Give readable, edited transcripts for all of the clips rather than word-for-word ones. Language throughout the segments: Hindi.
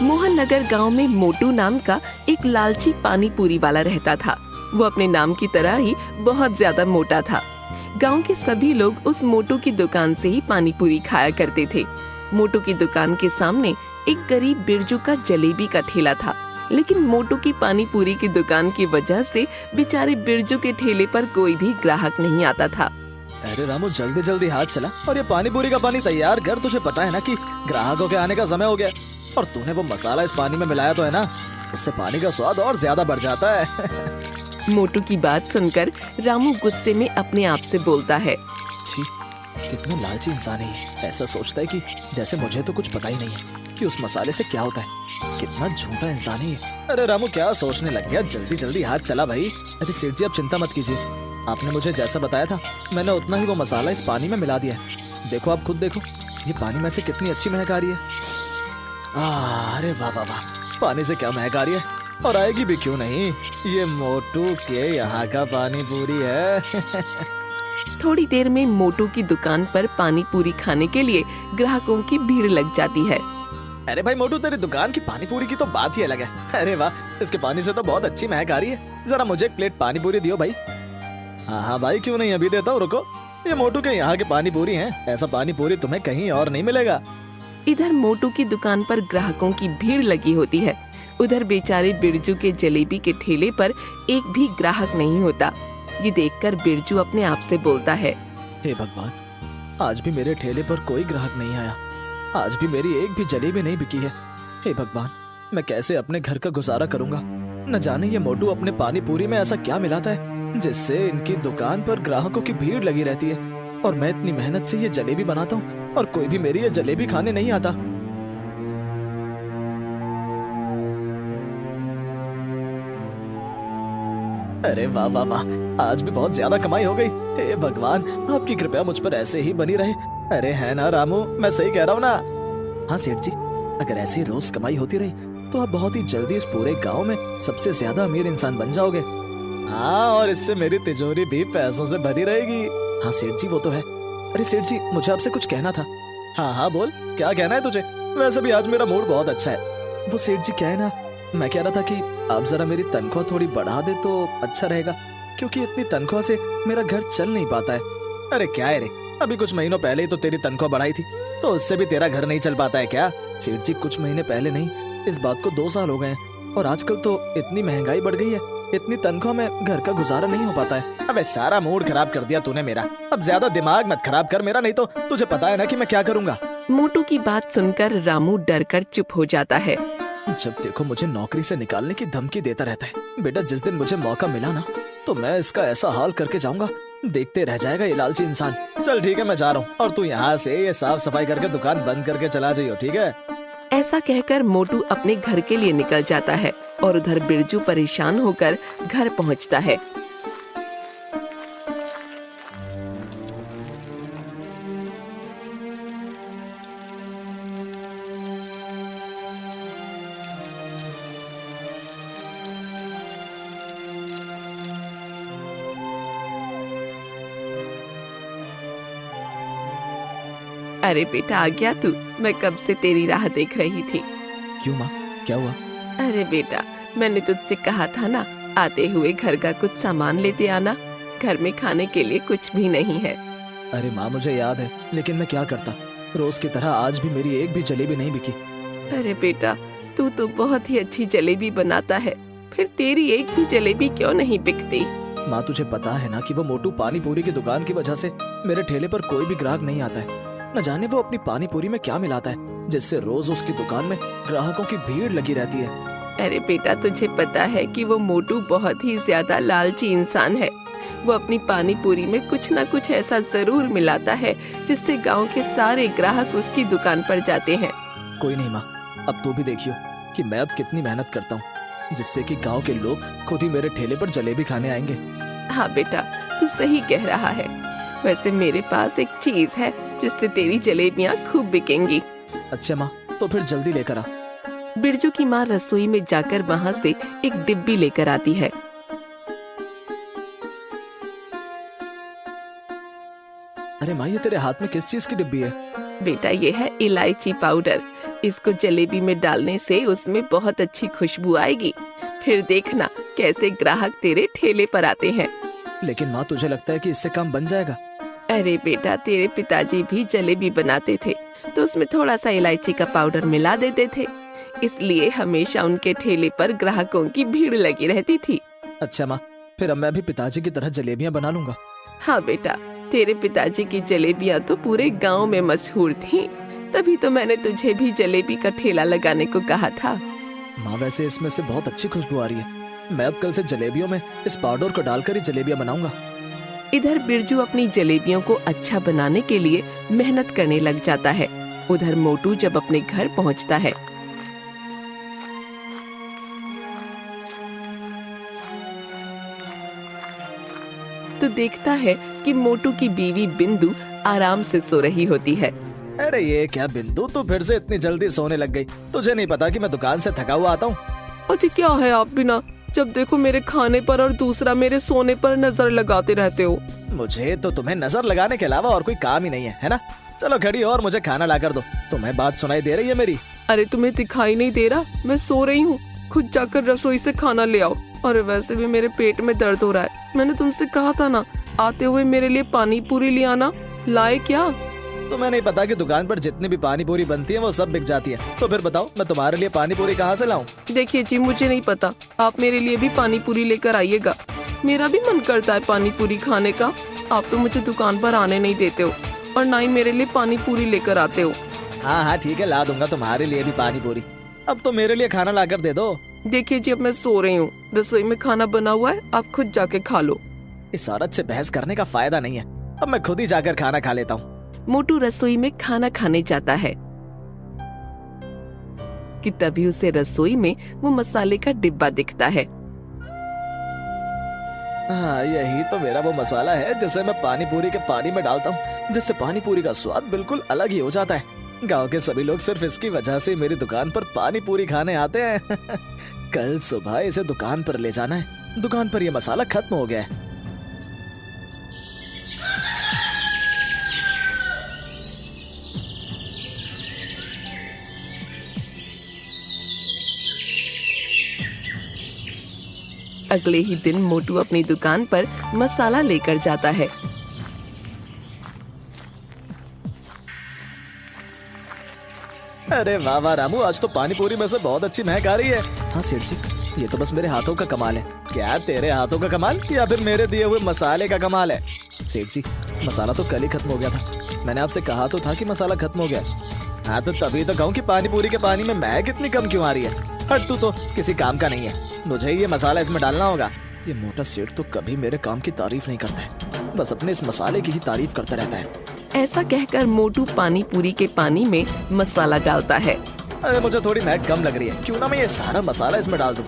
मोहन नगर गांव में मोटू नाम का एक लालची पानी पूरी वाला रहता था। वो अपने नाम की तरह ही बहुत ज्यादा मोटा था। गांव के सभी लोग उस मोटू की दुकान से ही पानी पूरी खाया करते थे। मोटू की दुकान के सामने एक गरीब बिरजू का जलेबी का ठेला था, लेकिन मोटू की पानी पूरी की दुकान की वजह से बेचारे बिरजू के ठेले पर कोई भी ग्राहक नहीं आता था। अरे रामू, जल्दी जल्दी हाथ चला और ये पानी पूरी का पानी तैयार कर। तुझे पता है ना कि ग्राहकों के आने का समय हो गया, और तूने वो मसाला इस पानी में मिलाया तो है ना, उससे पानी का स्वाद और ज्यादा बढ़ जाता है। मोटू की बात सुनकर रामू गुस्से में अपने आप से बोलता है, छी, कितना लालची इंसान है ये। ऐसा सोचता है कि जैसे मुझे तो कुछ पता ही नहीं है कि उस मसाले से क्या होता है। कितना झूठा इंसान है ये। अरे रामू, क्या सोचने लग गया? जल्दी जल्दी हाथ चला भाई। अरे सेठ जी, आप चिंता मत कीजिए, आपने मुझे जैसा बताया था मैंने उतना ही वो मसाला इस पानी में मिला दिया है। देखो, आप खुद देखो, ये पानी में से कितनी अच्छी महक आ रही है। अरे वाह वाह वाह, पानी से क्या महक आ रही है, और आएगी भी क्यों नहीं। ये मोटू के यहाँ का पानी पूरी है। थोड़ी देर में मोटू की दुकान पर पानी पूरी खाने के लिए ग्राहकों की भीड़ लग जाती है। अरे भाई मोटू, तेरी दुकान की पानी पूरी की तो बात ही अलग है। अरे वाह, इसके पानी से तो बहुत अच्छी महक आ रही है। जरा मुझे एक प्लेट पानी पूरी दियो भाई। हाँ भाई, क्यों नहीं, अभी देता हूँ, रुको। ये मोटू के यहाँ के पानी पूरी हैं। ऐसा पानी पूरी तुम्हें कहीं और नहीं मिलेगा। इधर मोटू की दुकान पर ग्राहकों की भीड़ लगी होती है, उधर बेचारे बिरजू के जलेबी के ठेले पर एक भी ग्राहक नहीं होता। ये देखकर बिरजू अपने आप से बोलता है, हे भगवान, आज भी मेरे ठेले पर कोई ग्राहक नहीं आया। आज भी मेरी एक भी जलेबी नहीं बिकी है। हे भगवान, मैं कैसे अपने घर का गुजारा करूंगा। न जाने ये मोटू अपने पानी पूरी में ऐसा क्या मिलाता है जिससे इनकी दुकान पर ग्राहकों की भीड़ लगी रहती है, और मैं इतनी मेहनत से ये जलेबी बनाता हूँ और कोई भी मेरी ये जलेबी खाने नहीं आता। अरे वाह वाह वाह, आज भी बहुत ज्यादा कमाई हो गई। हे भगवान, आपकी कृपया मुझ पर ऐसे ही बनी रहे। अरे है ना रामू, मैं सही कह रहा हूँ ना? हाँ सेठ जी, अगर ऐसे ही रोज कमाई होती रही तो आप बहुत ही जल्दी इस पूरे गांव में सबसे ज्यादा अमीर इंसान बन जाओगे। हाँ, और इससे मेरी तिजोरी भी पैसों से भरी रहेगी। हाँ सेठ जी, वो तो है। अरे सेठ जी, मुझे आपसे कुछ कहना था। हाँ हाँ बोल, क्या कहना है तुझे? वैसे भी आज मेरा मूड बहुत अच्छा है। वो सेठ जी, क्या है ना, मैं कह रहा था कि आप जरा मेरी तनख्वाह थोड़ी बढ़ा दे तो अच्छा रहेगा, क्योंकि इतनी तनख्वाह से मेरा घर चल नहीं पाता है। अरे क्या है रे, अभी कुछ महीनों पहले ही तो तेरी तनख्वाह बढ़ाई थी, तो उससे भी तेरा घर नहीं चल पाता है क्या? सेठ जी, कुछ महीने पहले नहीं, इस बात को 2 साल हो गए हैं, और आजकल तो इतनी महंगाई बढ़ गई है, इतनी तनख्वाह में घर का गुजारा नहीं हो पाता है। अबे सारा मूड खराब कर दिया तूने मेरा। अब ज्यादा दिमाग मत खराब कर मेरा, नहीं तो तुझे पता है ना कि मैं क्या करूंगा। मोटू की बात सुनकर रामू डर कर चुप हो जाता है। जब देखो मुझे नौकरी से निकालने की धमकी देता रहता है। बेटा, जिस दिन मुझे मौका मिला ना, तो मैं इसका ऐसा हाल करके जाऊंगा, देखते रह जाएगा ये लालची इंसान। चल ठीक है, मैं जा रहा हूँ, और तू यहाँ से ये साफ सफाई करके दुकान बंद करके चला जाइयो, ठीक है? ऐसा कहकर मोटू अपने घर के लिए निकल जाता है, और उधर बिरजू परेशान होकर घर पहुँचता है। अरे बेटा, आ गया तू? मैं कब से तेरी राह देख रही थी। क्यों माँ, क्या हुआ? अरे बेटा, मैंने तुझसे कहा था ना, आते हुए घर का कुछ सामान लेते आना। घर में खाने के लिए कुछ भी नहीं है। अरे माँ, मुझे याद है, लेकिन मैं क्या करता, रोज की तरह आज भी मेरी एक भी जलेबी नहीं बिकी। अरे बेटा, तू तो बहुत ही अच्छी जलेबी बनाता है, फिर तेरी एक भी जलेबी क्यों नहीं बिकती? माँ, तुझे पता है ना कि वो मोटू पानी पूरी की दुकान की वजह से मेरे ठेले पर कोई भी ग्राहक नहीं आता है। न जाने वो अपनी पानी पूरी में क्या मिलाता है जिससे रोज उसकी दुकान में ग्राहकों की भीड़ लगी रहती है। अरे बेटा, तुझे पता है कि वो मोटू बहुत ही ज्यादा लालची इंसान है। वो अपनी पानी पूरी में कुछ न कुछ ऐसा जरूर मिलाता है जिससे गांव के सारे ग्राहक उसकी दुकान पर जाते हैं। कोई नहीं माँ, अब तू भी देखियो कि मैं अब कितनी मेहनत करता हूँ, जिससे कि गांव के लोग खुद ही मेरे ठेले पर जलेबी खाने आएंगे। हाँ बेटा, तू सही कह रहा है। वैसे मेरे पास एक चीज है जिससे तेरी जलेबियाँ खूब बिकेंगी। अच्छा माँ, तो फिर जल्दी लेकर आ। बिरजू की माँ रसोई में जाकर वहाँ से एक डिब्बी लेकर आती है। अरे माँ, ये तेरे हाथ में किस चीज की डिब्बी है? बेटा, ये है इलायची पाउडर। इसको जलेबी में डालने से उसमें बहुत अच्छी खुशबू आएगी। फिर देखना कैसे ग्राहक तेरे ठेले पर आते हैं। लेकिन माँ, तुझे लगता है कि इससे काम बन जाएगा? अरे बेटा, तेरे पिताजी भी जलेबी बनाते थे तो उसमें थोड़ा सा इलायची का पाउडर मिला देते थे, इसलिए हमेशा उनके ठेले पर ग्राहकों की भीड़ लगी रहती थी। अच्छा माँ, फिर अब मैं भी पिताजी की तरह जलेबियाँ बना लूंगा। हाँ बेटा, तेरे पिताजी की जलेबियाँ तो पूरे गांव में मशहूर थीं, तभी तो मैंने तुझे भी जलेबी का ठेला लगाने को कहा था। माँ, वैसे इसमें से बहुत अच्छी खुशबू आ रही है। मैं अब कल से जलेबियों में इस पाउडर को डालकर ही जलेबियाँ बनाऊंगा। इधर बिरजू अपनी जलेबियों को अच्छा बनाने के लिए मेहनत करने लग जाता है। उधर मोटू जब अपने घर पहुंचता है तो देखता है कि मोटू की बीवी बिंदु आराम से सो रही होती है। अरे ये क्या बिंदु, तू फिर से इतनी जल्दी सोने लग गई? तुझे नहीं पता कि मैं दुकान से थका हुआ आता हूँ? अच्छा क्या है आप बिना जब देखो मेरे खाने पर और दूसरा मेरे सोने पर नजर लगाते रहते हो। मुझे तो तुम्हें नजर लगाने के अलावा और कोई काम ही नहीं है ना? चलो खड़ी हो और मुझे खाना ला कर दो। तुम्हें बात सुनाई दे रही है मेरी? अरे तुम्हें दिखाई नहीं दे रहा? मैं सो रही हूँ, खुद जाकर रसोई से खाना ले आओ। अरे वैसे भी मेरे पेट में दर्द हो रहा है। मैंने तुमसे कहा था ना आते हुए मेरे लिए पानी पूरी ले आना, लाए क्या? तुम्हें नहीं पता कि दुकान पर जितनी भी पानी पूरी बनती है वो सब बिक जाती है। तो फिर बताओ मैं तुम्हारे लिए पानी पूरी कहाँ से लाऊं? देखिए जी, मुझे नहीं पता, आप मेरे लिए भी पानी पूरी लेकर आइएगा। मेरा भी मन करता है पानी पूरी खाने का। आप तो मुझे दुकान पर आने नहीं देते हो और ना ही मेरे लिए पानी पूरी लेकर आते हो। हाँ हाँ ठीक है, ला दूंगा तुम्हारे लिए भी पानी पूरी। अब तो मेरे लिए खाना ला कर दे दो। देखिए जी, अब मैं सो रही हूँ, रसोई में खाना बना हुआ है, आप खुद जाके खा लो। इस औरत से बहस करने का फायदा नहीं है, अब मैं खुद ही जाकर खाना खा लेता हूँ। मोटू रसोई में खाना खाने जाता है कि तभी उसे रसोई में वो मसाले का डिब्बा दिखता है। हाँ, यही तो मेरा वो मसाला है जिसे मैं पानी पूरी के पानी में डालता हूँ, जिससे पानी पूरी का स्वाद बिल्कुल अलग ही हो जाता है। गांव के सभी लोग सिर्फ इसकी वजह से मेरी दुकान पर पानी पूरी खाने आते हैं। कल सुबह इसे दुकान पर ले जाना है। दुकान पर ये मसाला खत्म हो गया है। अगले ही दिन मोटू अपनी दुकान पर मसाला लेकर जाता है। अरे वाह वाह रामू, आज तो पानी पूरी में से बहुत अच्छी महक आ रही है। हाँ सेठ जी, ये तो बस मेरे हाथों का कमाल है। क्या तेरे हाथों का कमाल या फिर मेरे दिए हुए मसाले का कमाल है? सेठ जी, मसाला तो कल ही खत्म हो गया था। मैंने आपसे कहा तो था कि मसाला खत्म हो गया। हाँ तो तभी तो कहूँ कि पानी पूरी के पानी में महक इतनी कम क्यों आ रही है? हट, तू तो किसी काम का नहीं है, मुझे ये मसाला इसमें डालना होगा। ये मोटा सेठ तो कभी मेरे काम की तारीफ नहीं करता है, बस अपने इस मसाले की ही तारीफ करता रहता है। ऐसा कहकर मोटू पानी पूरी के पानी में मसाला डालता है। अरे मुझे थोड़ी महक कम लग रही है, क्यों ना मैं ये सारा मसाला इसमें डाल दूं।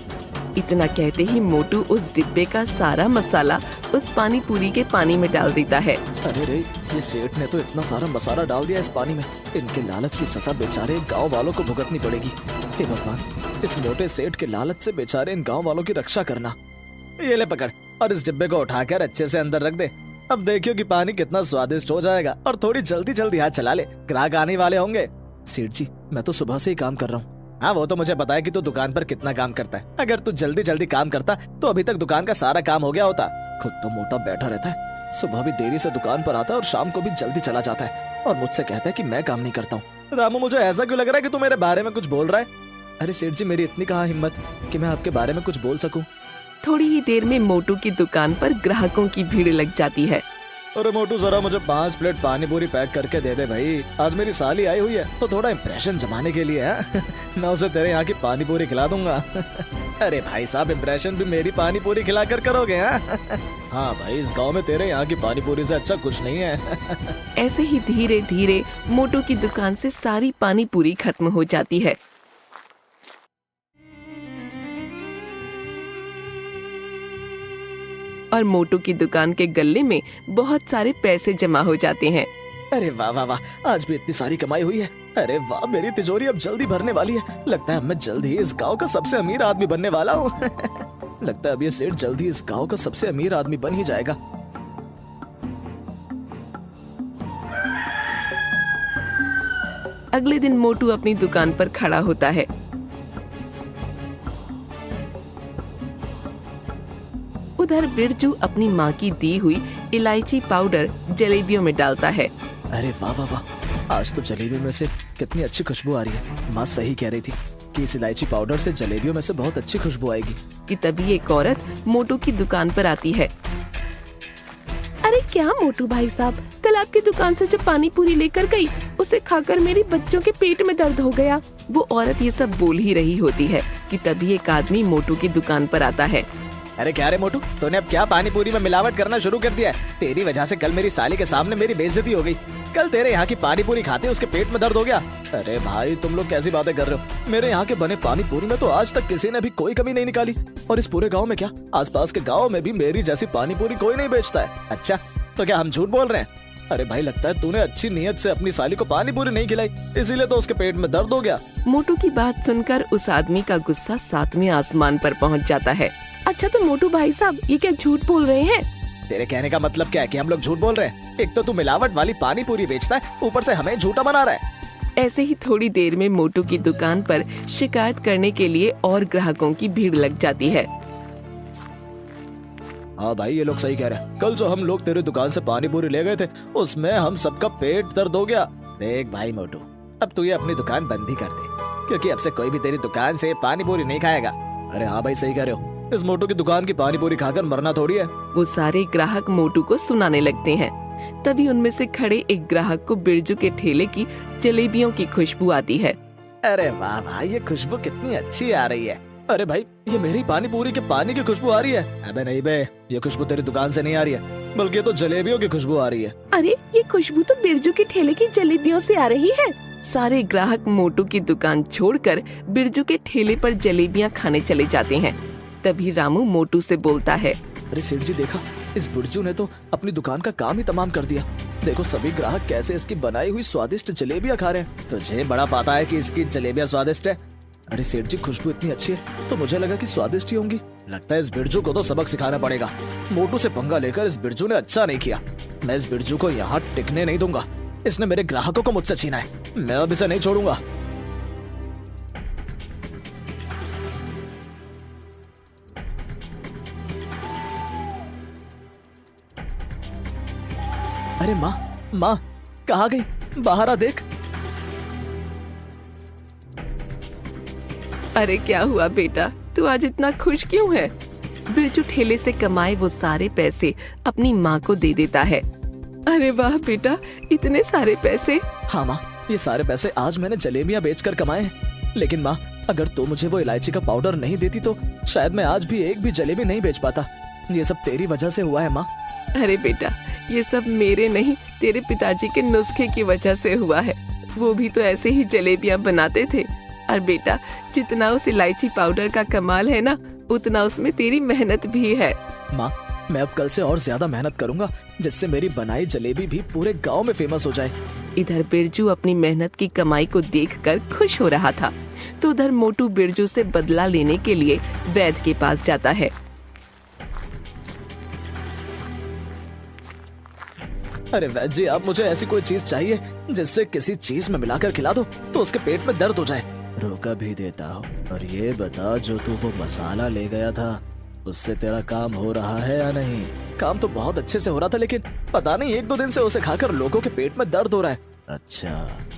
इतना कहते ही मोटू उस डिब्बे का सारा मसाला उस पानी पूरी के पानी में डाल देता है। अरे रे, ये सेठ ने तो इतना सारा मसाला डाल दिया इस पानी में। इनके लालच की सजा बेचारे गांव वालों को भुगतनी पड़ेगी। हे भगवान, इस मोटे सेठ के लालच से बेचारे इन गांव वालों की रक्षा करना। ये ले पकड़ और इस डिब्बे को उठाकर अच्छे से अंदर रख दे। अब देखियो कि पानी कितना स्वादिष्ट हो जाएगा। और थोड़ी जल्दी जल्दी हाथ चला ले, ग्राहक आने वाले होंगे। सेठ जी, मैं तो सुबह से ही काम कर रहा हूँ। हाँ वो तो मुझे पता है कि तू दुकान पर कितना काम करता है। अगर तू जल्दी जल्दी काम करता तो अभी तक दुकान का सारा काम हो गया होता। खुद तो मोटा बैठा रहता है, सुबह भी देरी से दुकान पर आता है और शाम को भी जल्दी चला जाता है और मुझसे कहता है कि मैं काम नहीं करता हूँ। रामू, मुझे ऐसा क्यों लग रहा है कि तू मेरे बारे में कुछ बोल रहा है? अरे सेठ जी, मेरी इतनी कहाँ हिम्मत कि मैं आपके बारे में कुछ बोल सकूं। थोड़ी ही देर में मोटू की दुकान पर ग्राहकों की भीड़ लग जाती है। अरे मोटू, जरा मुझे 5 प्लेट पानी पूरी पैक करके दे दे भाई। आज मेरी साली आई हुई है तो थोड़ा इम्प्रेशन जमाने के लिए है। मैं उसे तेरे यहाँ की पानी पूरी खिला दूंगा। अरे भाई साहब, इम्प्रेशन भी मेरी पानी पूरी खिला कर करोगे? हाँ भाई, इस गांव में तेरे यहाँ की पानी पूरी से अच्छा कुछ नहीं है। ऐसे ही धीरे धीरे मोटू की दुकान से सारी पानी पूरी खत्म हो जाती है। और मोटू की दुकान के गल्ले में बहुत सारे पैसे जमा हो जाते हैं। अरे वाह वाह वाह, आज भी इतनी सारी कमाई हुई है। अरे वाह, मेरी तिजोरी अब जल्दी भरने वाली है। लगता है अब मैं जल्द ही इस गांव का सबसे अमीर आदमी बनने वाला हूँ। लगता है अब ये सेठ जल्दी इस गांव का सबसे अमीर आदमी बन ही जाएगा। अगले दिन मोटू अपनी दुकान पर खड़ा होता है। उधर बिरजू अपनी माँ की दी हुई इलायची पाउडर जलेबियों में डालता है। अरे वाह वाह वाह, आज तो जलेबियों में से कितनी अच्छी खुशबू आ रही है। माँ सही कह रही थी कि इस इलायची पाउडर से जलेबियों में से बहुत अच्छी खुशबू आएगी। कि तभी एक औरत मोटू की दुकान पर आती है। अरे क्या मोटू भाई साहब, कल आपकी दुकान से जो पानी पूरी लेकर गई, उसे खाकर मेरे बच्चों के पेट में दर्द हो गया। वो औरत ये सब बोल ही रही होती है कि तभी एक आदमी मोटू की दुकान पर आता है। अरे क्या रे मोटू, तूने अब क्या पानी पूरी में मिलावट करना शुरू कर दिया है? तेरी वजह से कल मेरी साली के सामने मेरी बेइज्जती हो गई। कल तेरे यहाँ की पानी पूरी खाते उसके पेट में दर्द हो गया। अरे भाई तुम लोग कैसी बातें कर रहे हो? मेरे यहाँ के बने पानी पूरी में तो आज तक किसी ने भी कोई कमी नहीं निकाली। और इस पूरे गांव में क्या, आसपास के गांव में भी मेरी जैसी पानी पूरी कोई नहीं बेचता है। अच्छा, तो क्या हम झूठ बोल रहे हैं? अरे भाई लगता है तूने अच्छी नीयत से अपनी साली को पानी पूरी नहीं खिलाई, इसीलिए तो उसके पेट में दर्द हो गया। मोटू की बात सुनकर उस आदमी का गुस्सा 7वें आसमान पर पहुँच जाता है। अच्छा तो मोटू भाई साहब, ये क्या झूठ बोल रहे हैं? तेरे कहने का मतलब क्या है कि हम लोग झूठ बोल रहे हैं? एक तो तू मिलावट वाली पानी पूरी बेचता है, ऊपर से हमें झूठा बना रहा है। ऐसे ही थोड़ी देर में मोटू की दुकान पर शिकायत करने के लिए और ग्राहकों की भीड़ लग जाती है। हाँ भाई ये लोग सही कह रहे हैं। कल जो हम लोग तेरी दुकान से पानी पूरी ले गए थे, उसमें हम सबका पेट दर्द हो गया। देख भाई मोटू, अब तू ये अपनी दुकान बंद ही कर दे, क्योंकि अब से कोई भी तेरी दुकान से पानी पूरी नहीं खाएगा। अरे हाँ भाई सही कह रहे हो, इस मोटू की दुकान की पानी पूरी खाकर मरना थोड़ी है। वो सारे ग्राहक मोटू को सुनाने लगते हैं। तभी उनमें से खड़े एक ग्राहक को बिरजू के ठेले की जलेबियों की खुशबू आती है। अरे वाह भाई, ये खुशबू कितनी अच्छी आ रही है। अरे भाई ये मेरी पानी पूरी के पानी की खुशबू आ रही है। अबे नहीं बे, ये खुशबू तेरी दुकान से नहीं आ रही है, बल्कि ये तो जलेबियों की खुशबू आ रही है। अरे ये खुशबू तो बिरजू के ठेले की जलेबियों से आ रही है। सारे ग्राहक मोटू की दुकान छोड़कर बिरजू के ठेले पर जलेबियां खाने चले जाते हैं। तभी रामू मोटू से बोलता है। अरे सेठ जी देखा, इस बिरजू ने तो अपनी दुकान का काम ही तमाम कर दिया। देखो सभी ग्राहक कैसे इसकी बनाई हुई स्वादिष्ट जलेबियां खा रहे हैं। तुझे बड़ा पता है कि इसकी जलेबियां स्वादिष्ट है। अरे सेठ जी खुशबू इतनी अच्छी है तो मुझे लगा कि स्वादिष्ट ही होंगी। लगता है इस बिरजू को तो सबक सिखाना पड़ेगा। मोटू से पंगा लेकर इस बिरजू ने अच्छा नहीं किया। मैं इस बिरजू को यहाँ टिकने नहीं दूंगा। इसने मेरे ग्राहकों को मुझसे छीना है, मैं अब इसे नहीं छोड़ूंगा। अरे माँ, माँ कहाँ गई? बाहर आ देख। अरे क्या हुआ बेटा, तू आज इतना खुश क्यों है? बिरजू ठेले से कमाए वो सारे पैसे अपनी माँ को दे देता है। अरे वाह बेटा, इतने सारे पैसे। हाँ माँ, ये सारे पैसे आज मैंने जलेबियाँ बेचकर कमाए हैं। लेकिन माँ, अगर तू मुझे वो इलायची का पाउडर नहीं देती तो शायद मैं आज भी एक भी जलेबी नहीं बेच पाता। ये सब तेरी वजह से हुआ है माँ। अरे बेटा, ये सब मेरे नहीं, तेरे पिताजी के नुस्खे की वजह से हुआ है। वो भी तो ऐसे ही जलेबियाँ बनाते थे। और बेटा, जितना उस इलायची पाउडर का कमाल है ना, उतना उसमें तेरी मेहनत भी है। माँ, मैं अब कल से और ज्यादा मेहनत करूंगा, जिससे मेरी बनाई जलेबी भी पूरे गांव में फेमस हो जाए। इधर बिरजू अपनी मेहनत की कमाई को देखकर खुश हो रहा था, तो उधर मोटू बिरजू से बदला लेने के लिए वैद्य के पास जाता है। अरे वैद्य जी, आप मुझे ऐसी कोई चीज चाहिए जिससे किसी चीज में मिलाकर खिला दो तो उसके पेट में दर्द हो जाए। रोका भी देता हूँ। और ये बता, जो तू वो मसाला ले गया था उससे तेरा काम हो रहा है या नहीं? काम तो बहुत अच्छे से हो रहा था, लेकिन पता नहीं 1-2 दिन से उसे खाकर लोगों के पेट में दर्द हो रहा है। अच्छा,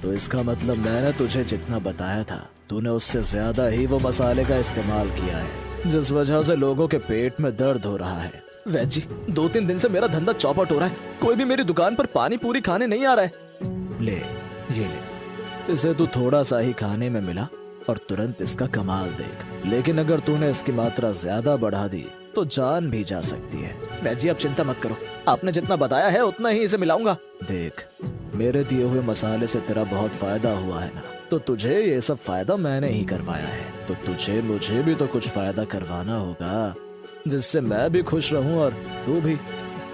तो इसका मतलब मैंने तुझे जितना बताया था तूने उससे ज्यादा ही वो मसाले का इस्तेमाल किया है, जिस वजह से लोगों के पेट में दर्द हो रहा है। वैद्य जी, 2-3 दिन से मेरा धंधा चौपट हो रहा है, कोई भी मेरी दुकान पर पानी पूरी खाने नहीं आ रहा है। ले, ये ले, इसे तू थोड़ा सा ही खाने में मिला और तुरंत इसका कमाल देख। लेकिन अगर तूने इसकी मात्रा ज्यादा बढ़ा दी तो जान भी जा सकती है। वैद्य जी, आप चिंता मत करो, आपने जितना बताया है उतना ही इसे मिलाऊंगा। देख, मेरे दिए हुए मसाले से तेरा बहुत फायदा हुआ है ना, तो तुझे ये सब फायदा मैंने ही करवाया है, तो तुझे मुझे भी तो कुछ फायदा करवाना होगा, जिससे मैं भी खुश रहूं और तू भी।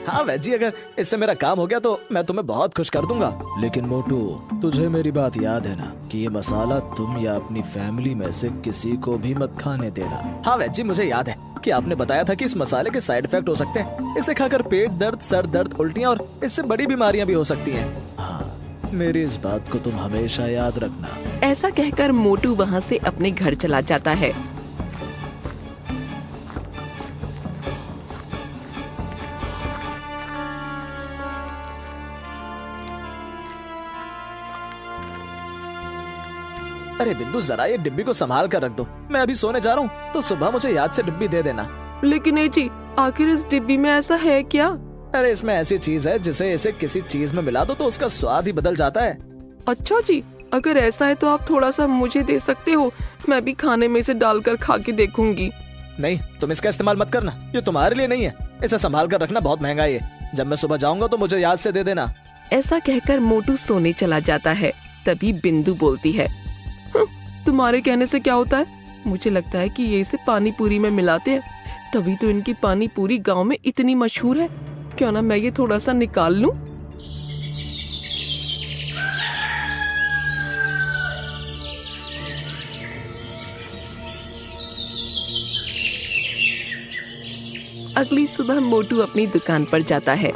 हाँ वैद्य जी, अगर इससे मेरा काम हो गया तो मैं तुम्हें बहुत खुश कर दूंगा। लेकिन मोटू, तुझे मेरी बात याद है ना कि ये मसाला तुम या अपनी फैमिली में से किसी को भी मत खाने देना। हाँ वैद्य जी, मुझे याद है कि आपने बताया था कि इस मसाले के साइड इफेक्ट हो सकते हैं। इसे खाकर पेट दर्द, सर दर्द, उल्टियाँ और इससे बड़ी बीमारियां भी हो सकती हैं। हाँ, मेरी इस बात को तुम हमेशा याद रखना। ऐसा कहकर मोटू वहाँ से अपने घर चला जाता है। अरे बिंदु, जरा ये डिब्बी को संभाल कर रख दो, मैं अभी सोने जा रहा हूँ, तो सुबह मुझे याद से डिब्बी दे देना। लेकिन ए जी, आखिर इस डिब्बी में ऐसा है क्या? अरे इसमें ऐसी चीज है जिसे इसे किसी चीज में मिला दो तो उसका स्वाद ही बदल जाता है। अच्छा जी, अगर ऐसा है तो आप थोड़ा सा मुझे दे सकते हो, मैं भी खाने में इसे डालकर खा के देखूंगी। नहीं, तुम इसका इस्तेमाल मत करना, ये तुम्हारे लिए नहीं है, इसे संभाल कर रखना, बहुत महंगा है ये। जब मैं सुबह जाऊंगा तो मुझे याद से दे देना। ऐसा कहकर मोटू सोने चला जाता है। तभी बिंदु बोलती है, तुम्हारे कहने से क्या होता है? मुझे लगता है कि ये इसे पानी पूरी में मिलाते हैं, तभी तो इनकी पानी पूरी गांव में इतनी मशहूर है। क्यों ना मैं ये थोड़ा सा निकाल लूं? अगली सुबह मोटू अपनी दुकान पर जाता है।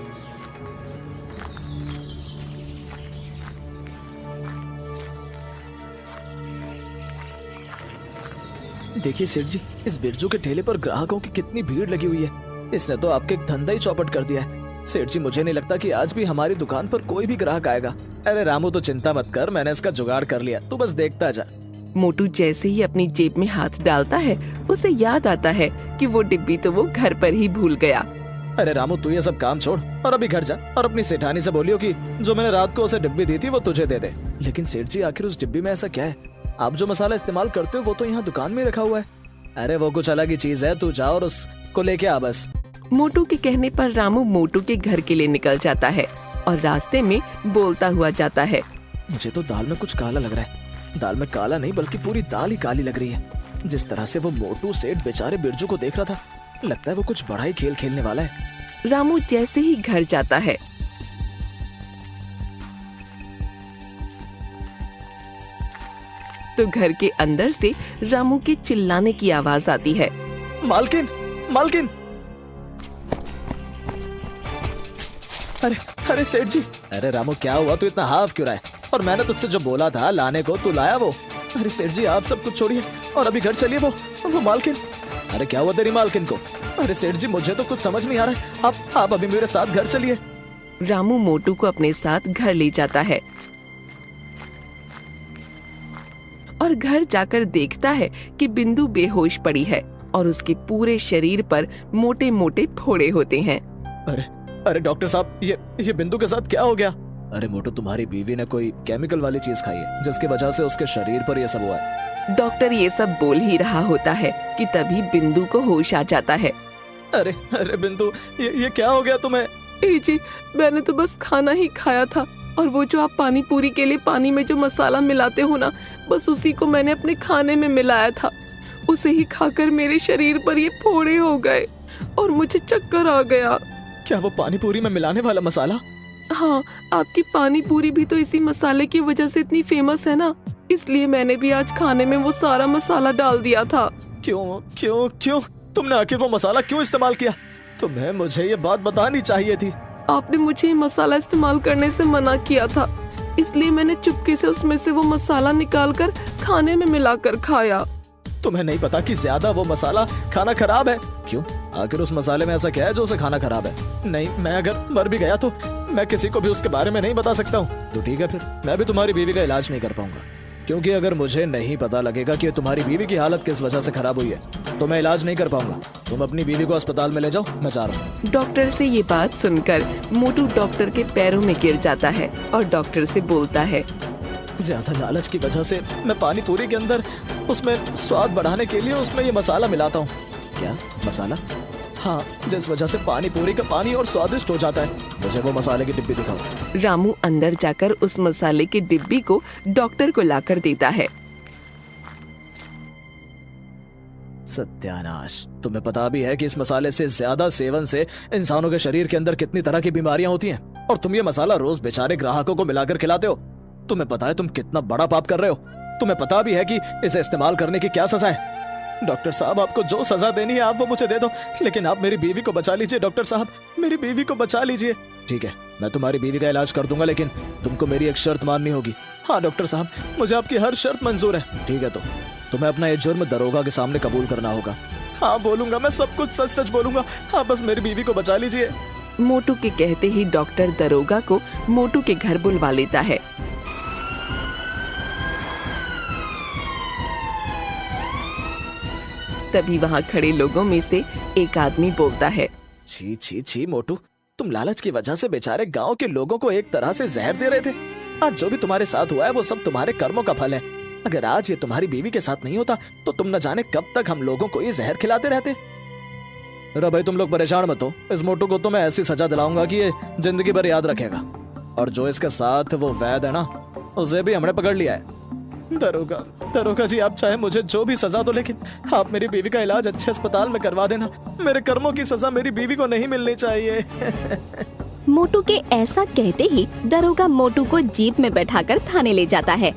देखिए सेठ जी, इस बिरजू के ठेले पर ग्राहकों की कितनी भीड़ लगी हुई है। इसने तो आपके धंधा ही चौपट कर दिया है। सेठ जी, मुझे नहीं लगता कि आज भी हमारी दुकान पर कोई भी ग्राहक आएगा। अरे रामू, तो चिंता मत कर, मैंने इसका जुगाड़ कर लिया, तू बस देखता जा। मोटू जैसे ही अपनी जेब में हाथ डालता है, उसे याद आता है कि वो डिब्बी तो वो घर पर ही भूल गया। अरे रामू, तू ये सब काम छोड़ और अभी घर जा और अपनी सेठानी से बोलियो कि जो मैंने रात को उसे डिब्बी दी थी वो तुझे दे दे। लेकिन सेठ जी, आखिर उस डिब्बी में ऐसा क्या है? आप जो मसाला इस्तेमाल करते हो वो तो यहाँ दुकान में रखा हुआ है। अरे वो कुछ अलग ही चीज है, तू जा और उसको लेके आ बस। मोटू के कहने पर रामू मोटू के घर के लिए निकल जाता है और रास्ते में बोलता हुआ जाता है, मुझे तो दाल में कुछ काला लग रहा है। दाल में काला नहीं बल्कि पूरी दाल ही काली लग रही है। जिस तरह से वो मोटू सेठ बेचारे बिरजू को देख रहा था, लगता है वो कुछ बड़ा ही खेल खेलने वाला है। रामू जैसे ही घर जाता है, तो घर के अंदर से रामू के चिल्लाने की आवाज आती है, मालकिन, मालकिन! अरे अरे सेठ जी! अरे रामू, क्या हुआ? तू इतना हाफ क्यों रहा है? और मैंने तुझसे जो बोला था लाने को, तू लाया वो? अरे सेठ जी, आप सब कुछ छोड़िए और अभी घर चलिए। वो मालकिन! अरे क्या हुआ तेरी मालकिन को? अरे सेठ जी, मुझे तो कुछ समझ नहीं आ रहा है। आप अभी मेरे साथ घर चलिए। रामू मोटू को अपने साथ घर ले जाता है और घर जाकर देखता है कि बिंदु बेहोश पड़ी है और उसके पूरे शरीर पर मोटे मोटे फोड़े होते हैं। अरे डॉक्टर साहब, ये बिंदु के साथ क्या हो गया? अरे मोटू, तुम्हारी बीवी ने कोई केमिकल वाली चीज खाई है जिसकी वजह से उसके शरीर पर यह सब हुआ है। डॉक्टर ये सब बोल ही रहा होता है कि तभी बिंदु को होश आ जाता है। अरे बिंदु, ये क्या हो गया तुम्हें? जी, मैंने तो बस खाना ही खाया था और वो जो आप पानी पूरी के लिए पानी में जो मसाला मिलाते हो ना, बस उसी को मैंने अपने खाने में मिलाया था। उसे ही खाकर मेरे शरीर पर ये फोड़े हो गए और मुझे चक्कर आ गया। क्या वो पानी पूरी में मिलाने वाला मसाला? हाँ, आपकी पानी पूरी भी तो इसी मसाले की वजह से इतनी फेमस है ना, इसलिए मैंने भी आज खाने में वो सारा मसाला डाल दिया था। क्यों क्यों क्यों? तुमने आखिर वो मसाला क्यों इस्तेमाल किया? तुम्हें मुझे ये बात बतानी चाहिए थी। आपने मुझे मसाला इस्तेमाल करने से मना किया था, इसलिए मैंने चुपके से उसमें से वो मसाला निकालकर खाने में मिलाकर खाया। तुम्हें नहीं पता कि ज्यादा वो मसाला खाना खराब है? क्यों? आखिर उस मसाले में ऐसा क्या है जो उसे खाना खराब है? नहीं, मैं अगर मर भी गया तो मैं किसी को भी उसके बारे में नहीं बता सकता हूँ। तो ठीक है, फिर मैं भी तुम्हारी बीवी का इलाज नहीं कर पाऊंगा, क्योंकि अगर मुझे नहीं पता लगेगा कि तुम्हारी बीवी की हालत किस वजह से खराब हुई है तो मैं इलाज नहीं कर पाऊंगा। तुम अपनी बीवी को अस्पताल में ले जाओ, मैं जा रहा हूँ। डॉक्टर से ये बात सुनकर मोटू डॉक्टर के पैरों में गिर जाता है और डॉक्टर से बोलता है, ज्यादा लालच की वजह से मैं पानी पूरी के अंदर उसमें स्वाद बढ़ाने के लिए उसमें ये मसाला मिलाता हूँ। क्या मसाला? हाँ, जिस वजह से पानी पूरी का पानी और स्वादिष्ट हो जाता है। मुझे वो मसाले की डिब्बी दिखाओ। रामू अंदर जाकर उस मसाले की डिब्बी को डॉक्टर को लाकर देता है। सत्यानाश! तुम्हें पता भी है कि इस मसाले से ज्यादा सेवन से इंसानों के शरीर के अंदर कितनी तरह की बीमारियां होती हैं, और तुम ये मसाला रोज बेचारे ग्राहकों को मिलाकर खिलाते हो। तुम्हें पता है तुम कितना बड़ा पाप कर रहे हो? तुम्हें पता भी है कि इसे इस्तेमाल करने की क्या सजा है? डॉक्टर साहब, आपको जो सजा देनी है आप वो मुझे दे दो, लेकिन आप मेरी बीवी को बचा लीजिए। डॉक्टर साहब, मेरी बीवी को बचा लीजिए। ठीक है, मैं तुम्हारी बीवी का इलाज कर दूंगा, लेकिन तुमको मेरी एक शर्त माननी होगी। हाँ डॉक्टर साहब, मुझे आपकी हर शर्त मंजूर है। ठीक है, तो तुम्हें अपना ये जुर्म दरोगा के सामने कबूल करना होगा। हाँ बोलूंगा, मैं सब कुछ सच सच बोलूंगा। हाँ बस मेरी बीवी को बचा लीजिए। मोटू के कहते ही डॉक्टर दरोगा को मोटू के घर बुलवा लेता है। तभी वहाँ खड़े लोगों में से एक आदमी बोलता है, छी छी छी मोटू, तुम लालच की वजह से बेचारे गांव के लोगों को एक तरह से जहर दे रहे थे। आज जो भी तुम्हारे साथ हुआ है वो सब तुम्हारे कर्मों का फल है। अगर आज ये तुम्हारी बीवी के साथ नहीं होता तो तुम न जाने कब तक हम लोगों को ये जहर खिलाते रहते। अरे भाई तुम लोग परेशान मत हो, इस मोटू को तो मैं ऐसी सजा दिलाऊंगा कि ये जिंदगी भर याद रखेगा। और जो इसके साथ वो वैद है ना, उसे भी हमने पकड़ लिया है। दरोगा जी, आप चाहे मुझे जो भी सजा दो, लेकिन आप मेरी बीवी का इलाज अच्छे अस्पताल में करवा देना। मेरे कर्मों की सजा मेरी बीवी को नहीं मिलनी चाहिए। मोटू के ऐसा कहते ही दरोगा मोटू को जीप में बैठाकर थाने ले जाता है।